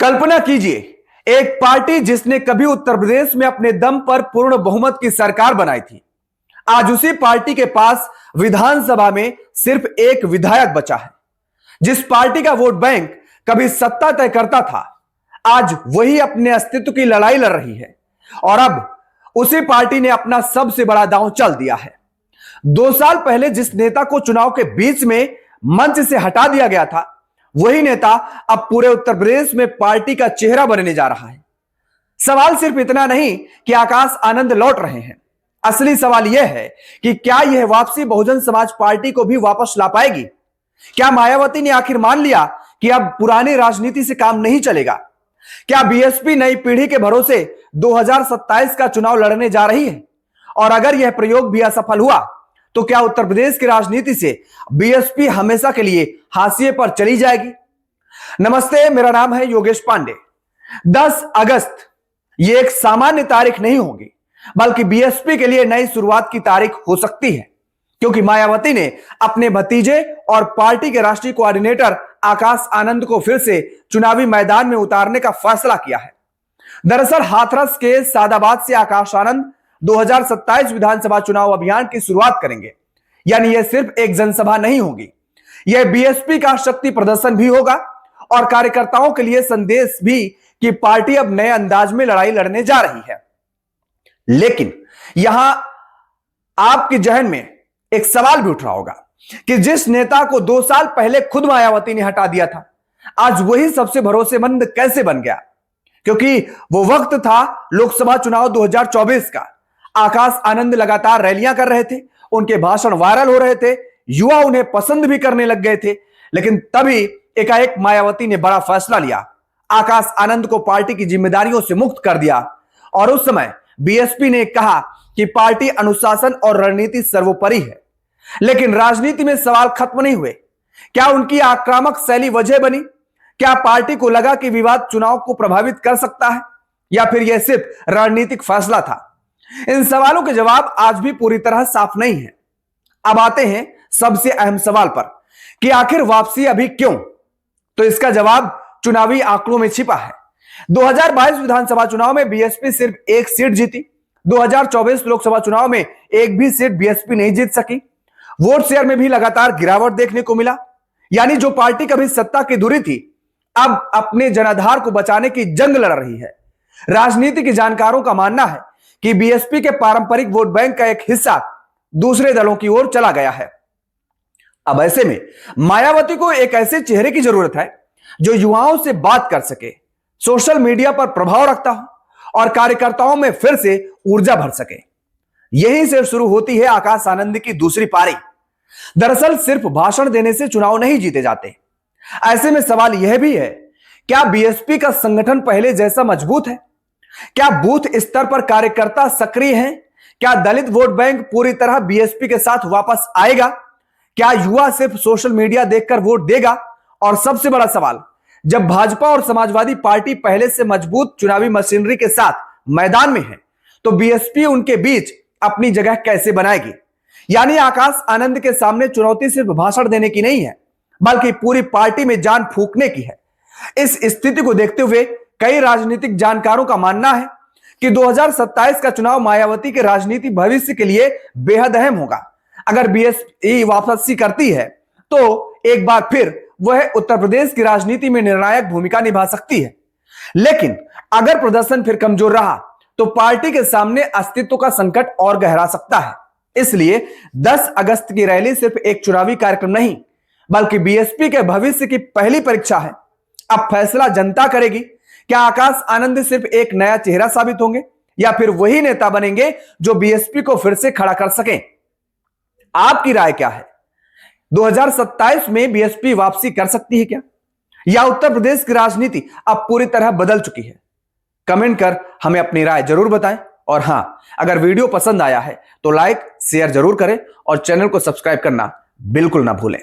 कल्पना कीजिए, एक पार्टी जिसने कभी उत्तर प्रदेश में अपने दम पर पूर्ण बहुमत की सरकार बनाई थी, आज उसी पार्टी के पास विधानसभा में सिर्फ एक विधायक बचा है। जिस पार्टी का वोट बैंक कभी सत्ता तय करता था, आज वही अपने अस्तित्व की लड़ाई लड़ रही है और अब उसी पार्टी ने अपना सबसे बड़ा दांव चल दिया है। 2 साल पहले जिस नेता को चुनाव के बीच में मंच से हटा दिया गया था, वही नेता अब पूरे उत्तर प्रदेश में पार्टी का चेहरा बनने जा रहा है। सवाल सिर्फ इतना नहीं कि आकाश आनंद लौट रहे हैं, असली सवाल यह है कि क्या यह वापसी बहुजन समाज पार्टी को भी वापस ला पाएगी? क्या मायावती ने आखिर मान लिया कि अब पुरानी राजनीति से काम नहीं चलेगा? क्या बीएसपी नई पीढ़ी के भरोसे 2027 का चुनाव लड़ने जा रही है? और अगर यह प्रयोग भी असफल हुआ तो क्या उत्तर प्रदेश की राजनीति से बीएसपी हमेशा के लिए हाशिए पर चली जाएगी? नमस्ते, मेरा नाम है योगेश पांडे। 10 अगस्त यह एक सामान्य तारीख नहीं होगी, बल्कि बीएसपी के लिए नई शुरुआत की तारीख हो सकती है, क्योंकि मायावती ने अपने भतीजे और पार्टी के राष्ट्रीय कोऑर्डिनेटर आकाश आनंद को फिर से चुनावी मैदान में उतारने का फैसला किया है। दरअसल हाथरस के सादाबाद से आकाश आनंद 2027 विधानसभा चुनाव अभियान की शुरुआत करेंगे। यानी यह सिर्फ एक जनसभा नहीं होगी, यह बीएसपी का शक्ति प्रदर्शन भी होगा और कार्यकर्ताओं के लिए संदेश भी कि पार्टी अब नए अंदाज में लड़ाई लड़ने जा रही है। लेकिन यहां आपके जहन में एक सवाल भी उठ रहा होगा कि जिस नेता को 2 साल पहले खुद मायावती ने हटा दिया था, आज वही सबसे भरोसेमंद कैसे बन गया? क्योंकि वो वक्त था लोकसभा चुनाव 2024 का। आकाश आनंद लगातार रैलियां कर रहे थे, उनके भाषण वायरल हो रहे थे, युवा उन्हें पसंद भी करने लग गए थे। लेकिन तभी एकाएक मायावती ने बड़ा फैसला लिया, आकाश आनंद को पार्टी की जिम्मेदारियों से मुक्त कर दिया। और उस समय बीएसपी ने कहा कि पार्टी अनुशासन और रणनीति सर्वोपरि है। लेकिन राजनीति में सवाल खत्म नहीं हुए। क्या उनकी आक्रामक शैली वजह बनी? क्या पार्टी को लगा कि विवाद चुनाव को प्रभावित कर सकता है, या फिर यह सिर्फ रणनीतिक फैसला था? इन सवालों के जवाब आज भी पूरी तरह साफ नहीं है। अब आते हैं सबसे अहम सवाल पर कि आखिर वापसी अभी क्यों? तो इसका जवाब चुनावी आंकड़ों में छिपा है। 2022 विधानसभा चुनाव में बीएसपी सिर्फ 1 सीट जीती। 2024 लोकसभा चुनाव में एक भी सीट बीएसपी नहीं जीत सकी। वोट शेयर में भी लगातार गिरावट देखने को मिला। यानी जो पार्टी कभी सत्ता की दूरी थी, अब अपने जनाधार को बचाने की जंग लड़ रही है। राजनीति के जानकारों का मानना है कि बीएसपी के पारंपरिक वोट बैंक का एक हिस्सा दूसरे दलों की ओर चला गया है। अब ऐसे में मायावती को एक ऐसे चेहरे की जरूरत है जो युवाओं से बात कर सके, सोशल मीडिया पर प्रभाव रखता हो और कार्यकर्ताओं में फिर से ऊर्जा भर सके। यहीं से शुरू होती है आकाश आनंद की दूसरी पारी। दरअसल सिर्फ भाषण देने से चुनाव नहीं जीते जाते। ऐसे में सवाल यह भी है, क्या बीएसपी का संगठन पहले जैसा मजबूत है? क्या बूथ स्तर पर कार्यकर्ता सक्रिय हैं? क्या दलित वोट बैंक पूरी तरह बीएसपी के साथ वापस आएगा? क्या युवा सिर्फ सोशल मीडिया देखकर वोट देगा? और सबसे बड़ा सवाल, जब भाजपा और समाजवादी पार्टी पहले से मजबूत चुनावी मशीनरी के साथ मैदान में है, तो बीएसपी उनके बीच अपनी जगह कैसे बनाएगी? यानी आकाश आनंद के सामने चुनौती सिर्फ भाषण देने की नहीं है, बल्कि पूरी पार्टी में जान फूंकने की है। इस स्थिति को देखते हुए कई राजनीतिक जानकारों का मानना है कि 2027 का चुनाव मायावती के राजनीति भविष्य के लिए बेहद अहम होगा। अगर बीएसपी वापसी करती है तो एक बार फिर वह उत्तर प्रदेश की राजनीति में निर्णायक भूमिका निभा सकती है। लेकिन अगर प्रदर्शन फिर कमजोर रहा तो पार्टी के सामने अस्तित्व का संकट और गहरा सकता है। इसलिए 10 अगस्त की रैली सिर्फ एक चुनावी कार्यक्रम नहीं, बल्कि बीएसपी के भविष्य की पहली परीक्षा है। अब फैसला जनता करेगी, क्या आकाश आनंद सिर्फ एक नया चेहरा साबित होंगे या फिर वही नेता बनेंगे जो बीएसपी को फिर से खड़ा कर सकें? आपकी राय क्या है? 2027 में बीएसपी वापसी कर सकती है क्या, या उत्तर प्रदेश की राजनीति अब पूरी तरह बदल चुकी है? कमेंट कर हमें अपनी राय जरूर बताएं। और हां, अगर वीडियो पसंद आया है तो लाइक शेयर जरूर करें और चैनल को सब्सक्राइब करना बिल्कुल ना भूलें।